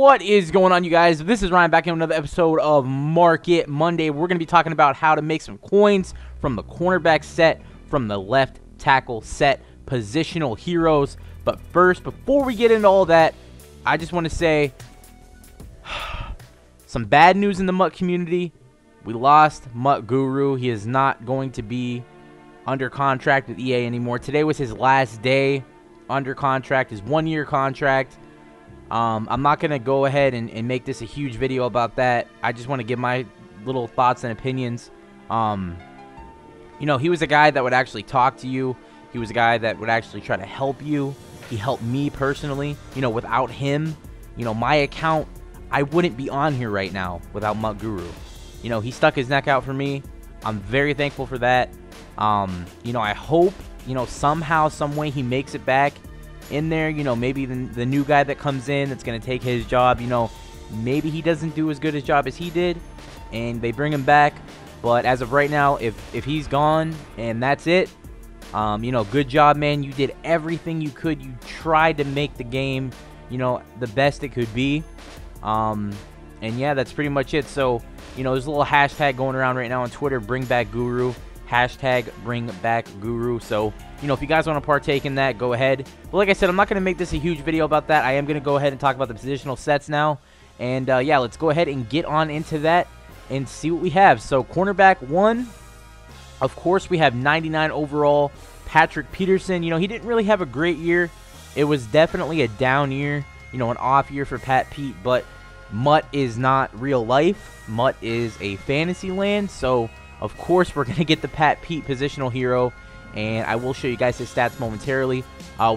What is going on, you guys? This is Ryan back in another episode of Market Monday. We're going to be talking about how to make some coins from the cornerback set, from the left tackle set, positional heroes. But first, before we get into all that, I just want to say some bad news in the MUT community. We lost MUT Guru. He is not going to be under contract with EA anymore. Today was his last day under contract, his 1-year contract. I'm not going to go ahead and make this a huge video about that. I just want to give my little thoughts and opinions. You know, he was a guy that would actually talk to you. He was a guy that would actually try to help you. He helped me personally. You know, without him, you know, my account, I wouldn't be on here right now without MUT Guru. You know, he stuck his neck out for me. I'm very thankful for that. You know, I hope, you know, somehow, some way he makes it back in there. You know, maybe the new guy that comes in that's going to take his job, you know, maybe he doesn't do as good a job as he did and they bring him back. But as of right now, if he's gone and that's it, you know, good job, man. You did everything you could. You tried to make the game, you know, the best it could be. And yeah, that's pretty much it. So, you know, there's a little hashtag going around right now on Twitter, bring back Guru. Hashtag bring back Guru. So, you know, if you guys want to partake in that, go ahead. But like I said, I'm not going to make this a huge video about that. I am going to go ahead and talk about the positional sets now. And yeah, let's go ahead and get on into that and see what we have. So cornerback 1, of course, we have 99 overall Patrick Peterson. You know, he didn't really have a great year. It was definitely a down year, you know, an off year for Pat Pete. But MUT is not real life. MUT is a fantasy land. So of course, we're going to get the Pat Pete positional hero, and I will show you guys his stats momentarily.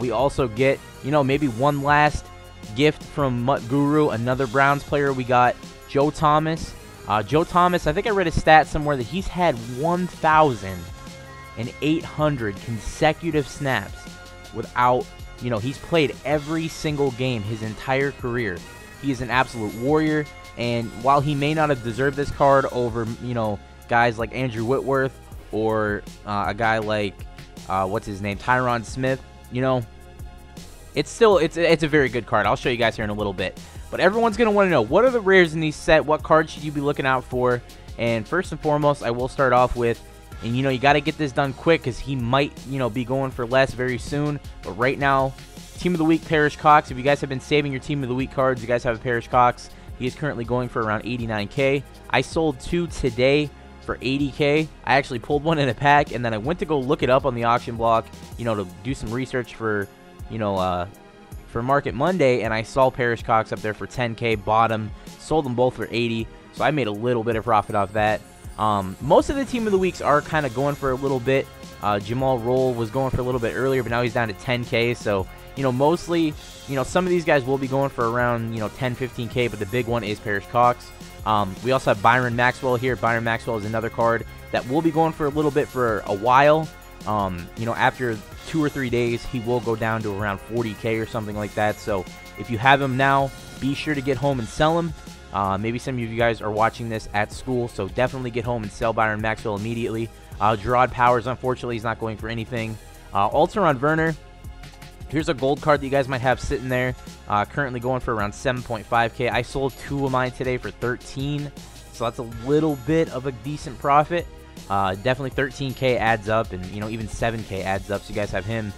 We also get, you know, maybe one last gift from MUT Guru, another Browns player. We got Joe Thomas. Joe Thomas, I think I read a stat somewhere that he's had 1,800 consecutive snaps without, you know, he's played every single game his entire career. He is an absolute warrior, and while he may not have deserved this card over, you know, guys like Andrew Whitworth or a guy like what's his name, Tyron Smith, you know, it's still it's a very good card. I'll show you guys here in a little bit. But everyone's gonna want to know, what are the rares in these set? What cards should you be looking out for? And first and foremost, I will start off with, and you know, you got to get this done quick because he might, you know, be going for less very soon. But right now, Team of the Week, Parrish Cox. If you guys have been saving your Team of the Week cards, you guys have a Parrish Cox. He is currently going for around 89K. I sold 2 today for 80K. I actually pulled one in a pack, and then I went to go look it up on the auction block, you know, to do some research for, you know, for Market Monday, and I saw Parrish Cox up there for 10K, bought them, sold them both for 80, so I made a little bit of profit off that. Most of the Team of the Weeks are kind of going for a little bit. Jamal Roll was going for a little bit earlier, but now he's down to 10K, so, you know, mostly, you know, some of these guys will be going for around, you know, 10, 15K, but the big one is Parrish Cox. We also have Byron Maxwell here. Byron Maxwell is another card that will be going for a little bit for a while. You know, after 2 or 3 days, he will go down to around 40K or something like that. So if you have him now, be sure to get home and sell him. Maybe some of you guys are watching this at school, so definitely get home and sell Byron Maxwell immediately. Gerard Powers, unfortunately, he's not going for anything. Alteron Werner. Here's a gold card that you guys might have sitting there. Currently going for around 7.5K. I sold 2 of mine today for 13, so that's a little bit of a decent profit. Definitely 13K adds up, and, you know, even 7K adds up, so you guys have him.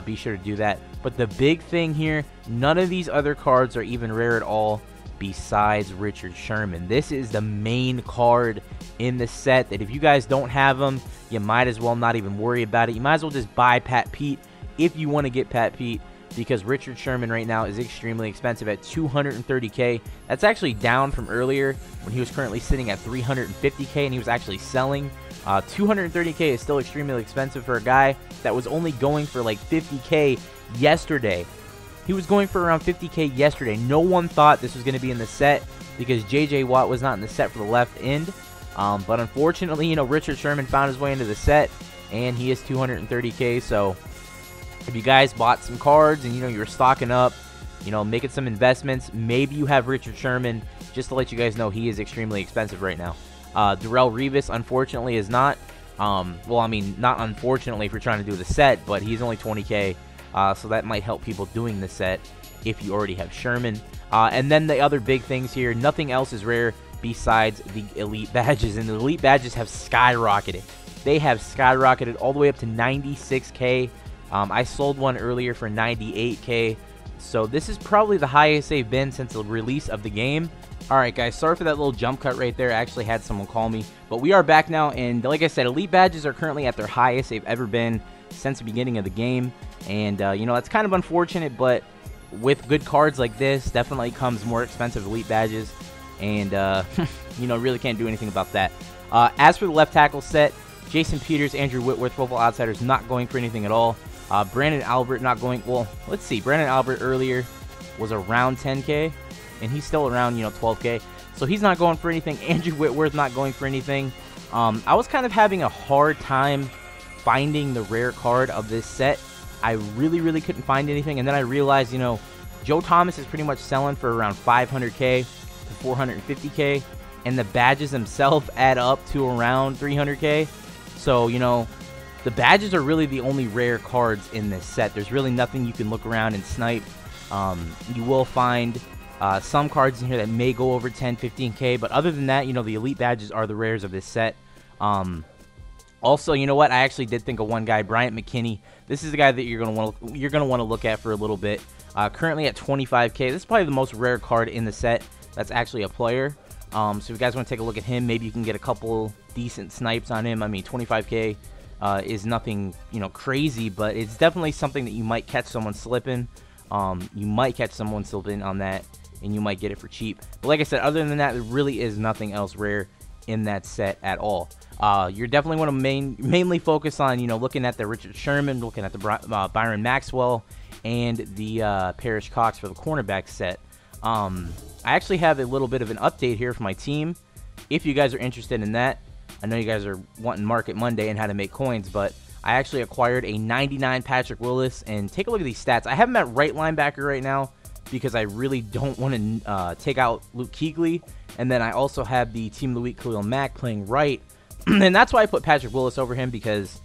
Be sure to do that. But the big thing here, none of these other cards are even rare at all besides Richard Sherman. This is the main card in the set that if you guys don't have him, you might as well not even worry about it. You might as well just buy Pat Pete if you want to get Pat Pete, because Richard Sherman right now is extremely expensive at 230K. That's actually down from earlier when he was currently sitting at 350K and he was actually selling. 230K is still extremely expensive for a guy that was only going for like 50K yesterday. He was going for around 50K yesterday. No one thought this was going to be in the set because J.J. Watt was not in the set for the left end. But unfortunately, you know, Richard Sherman found his way into the set, and he is 230K, so if you guys bought some cards and, you know, you're stocking up, you know, making some investments, maybe you have Richard Sherman. Just to let you guys know, he is extremely expensive right now. Darrelle Revis, unfortunately, is not. Well, I mean, not unfortunately if you're trying to do the set, but he's only 20K, so that might help people doing the set if you already have Sherman. And then the other big things here, nothing else is rare besides the elite badges, and the elite badges have skyrocketed. They have skyrocketed all the way up to 96k. I sold one earlier for 98k, so this is probably the highest they've been since the release of the game. Alright guys, sorry for that little jump cut right there. I actually had someone call me, but we are back now, and like I said, elite badges are currently at their highest they've ever been since the beginning of the game. And you know, that's kind of unfortunate, but with good cards like this definitely comes more expensive elite badges, and you know, really can't do anything about that. As for the left tackle set, Jason Peters, Andrew Whitworth, Football Outsiders not going for anything at all. Brandon Albert not going, well, let's see, Brandon Albert earlier was around 10k, and he's still around, you know, 12k, so he's not going for anything. Andrew Whitworth not going for anything. I was kind of having a hard time finding the rare card of this set. I really couldn't find anything, and then I realized, you know, Joe Thomas is pretty much selling for around 500k to 450k, and the badges themselves add up to around 300k. So, you know, the badges are really the only rare cards in this set. There's really nothing you can look around and snipe. You will find some cards in here that may go over 10, 15k, but other than that, you know, the elite badges are the rares of this set. Also, you know what? I actually did think of one guy, Bryant McKinney. This is the guy that you're gonna want to look at for a little bit. Currently at 25k. This is probably the most rare card in the set that's actually a player. So if you guys want to take a look at him, maybe you can get a couple decent snipes on him. I mean, 25k is nothing, you know, crazy, but it's definitely something that you might catch someone slipping. You might catch someone slipping on that, and you might get it for cheap. But like I said, other than that, there really is nothing else rare in that set at all. You're definitely want to mainly focus on, you know, looking at the Richard Sherman, looking at the Byron Maxwell, and the Parrish Cox for the cornerback set. I actually have a little bit of an update here for my team, if you guys are interested in that. I know you guys are wanting Market Monday and how to make coins, but I actually acquired a 99 Patrick Willis, and take a look at these stats. I have him at right linebacker right now because I really don't want to take out Luke Kuechly, and then I also have the Team of the Week Khalil Mack playing right, and that's why I put Patrick Willis over him, because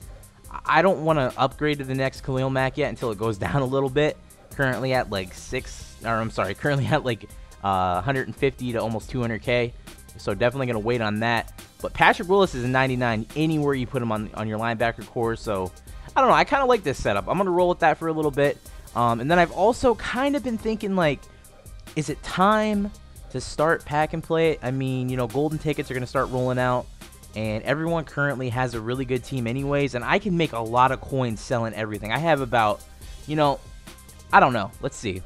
I don't want to upgrade to the next Khalil Mack yet until it goes down a little bit. Currently at like currently at like 150 to almost 200k, so definitely gonna wait on that. But Patrick Willis is a 99 anywhere you put him on your linebacker core, so I don't know, I kind of like this setup. I'm gonna roll with that for a little bit. And then I've also kind of been thinking, like, is it time to start pack and play? I mean, you know, golden tickets are gonna start rolling out, and everyone currently has a really good team anyways, and I can make a lot of coins selling everything. I have about, you know, I don't know, let's see.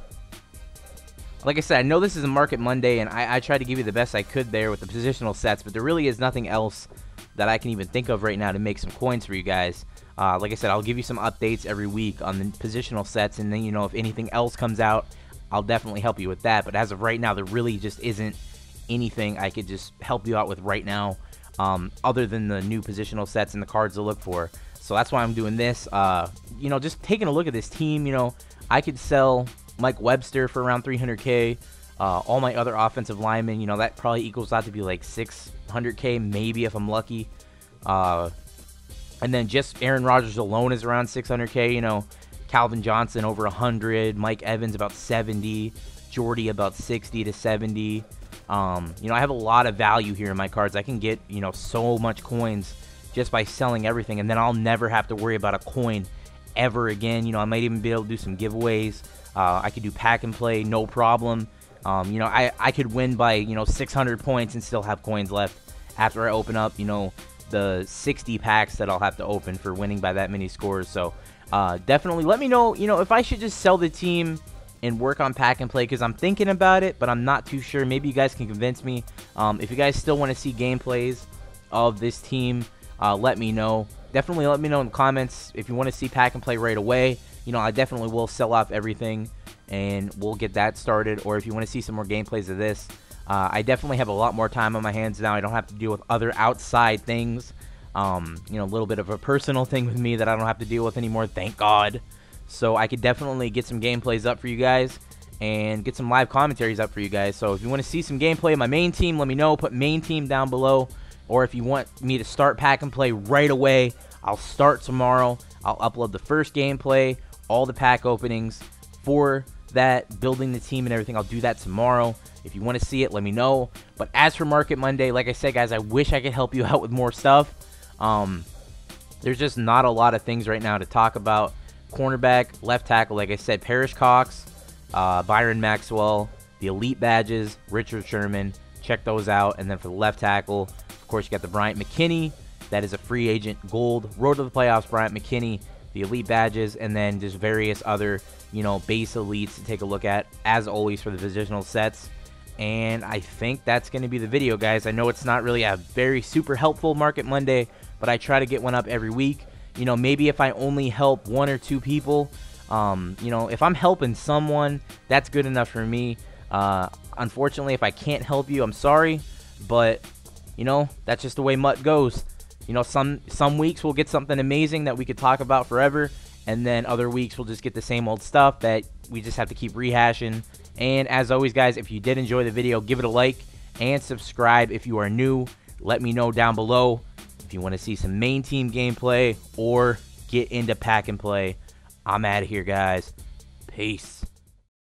Like I said, I know this is a Market Monday, and I tried to give you the best I could there with the positional sets, but there really is nothing else that I can even think of right now to make some coins for you guys. Like I said, I'll give you some updates every week on the positional sets, and then, you know, if anything else comes out, I'll definitely help you with that. But as of right now, there really just isn't anything I could just help you out with right now, other than the new positional sets and the cards to look for. So that's why I'm doing this. You know, just taking a look at this team, you know, I could sell Mike Webster for around 300k. All my other offensive linemen, you know, that probably equals out to be like 600k, maybe if I'm lucky. And then just Aaron Rodgers alone is around 600k. You know, Calvin Johnson over 100, Mike Evans about 70, Jordy about 60 to 70. You know, I have a lot of value here in my cards. I can get, you know, so much coins just by selling everything, and then I'll never have to worry about a coin ever again. You know, I might even be able to do some giveaways. I could do pack and play, no problem. You know, I could win by, you know, 600 points and still have coins left after I open up, you know, the 60 packs that I'll have to open for winning by that many scores. So definitely let me know, you know, if I should just sell the team and work on pack and play, because I'm thinking about it, but I'm not too sure. Maybe you guys can convince me. If you guys still want to see gameplays of this team, let me know. Definitely let me know in the comments if you want to see pack and play right away. You know, I definitely will sell off everything and we'll get that started. Or if you want to see some more gameplays of this, I definitely have a lot more time on my hands now. I don't have to deal with other outside things. You know, a little bit of a personal thing with me that I don't have to deal with anymore, thank God. So I could definitely get some gameplays up for you guys and get some live commentaries up for you guys. So if you want to see some gameplay of my main team, let me know. Put main team down below. Or if you want me to start pack and play right away, I'll start tomorrow. I'll upload the first gameplay, all the pack openings for that, building the team and everything. I'll do that tomorrow. If you want to see it, let me know. But as for Market Monday, like I said, guys, I wish I could help you out with more stuff. There's just not a lot of things right now to talk about. Cornerback, left tackle, like I said, Parrish Cox, Byron Maxwell, the elite badges, Richard Sherman. Check those out. And then for the left tackle, of course, you got the Bryant McKinney. That is a free agent gold. Road to the playoffs, Bryant McKinney, the elite badges, and then just various other, base elites to take a look at, as always, for the positional sets. And I think that's going to be the video, guys. I know it's not really a very super helpful Market Monday, but I try to get one up every week. Maybe if I only help 1 or 2 people, if I'm helping someone, that's good enough for me. Unfortunately, if I can't help you, I'm sorry, but that's just the way MUT goes. Some weeks we'll get something amazing that we could talk about forever, and then other weeks we'll just get the same old stuff that we just have to keep rehashing. And as always, guys, if you did enjoy the video, give it a like and subscribe if you are new. Let me know down below if you want to see some main team gameplay or get into pack and play. I'm out of here, guys. Peace.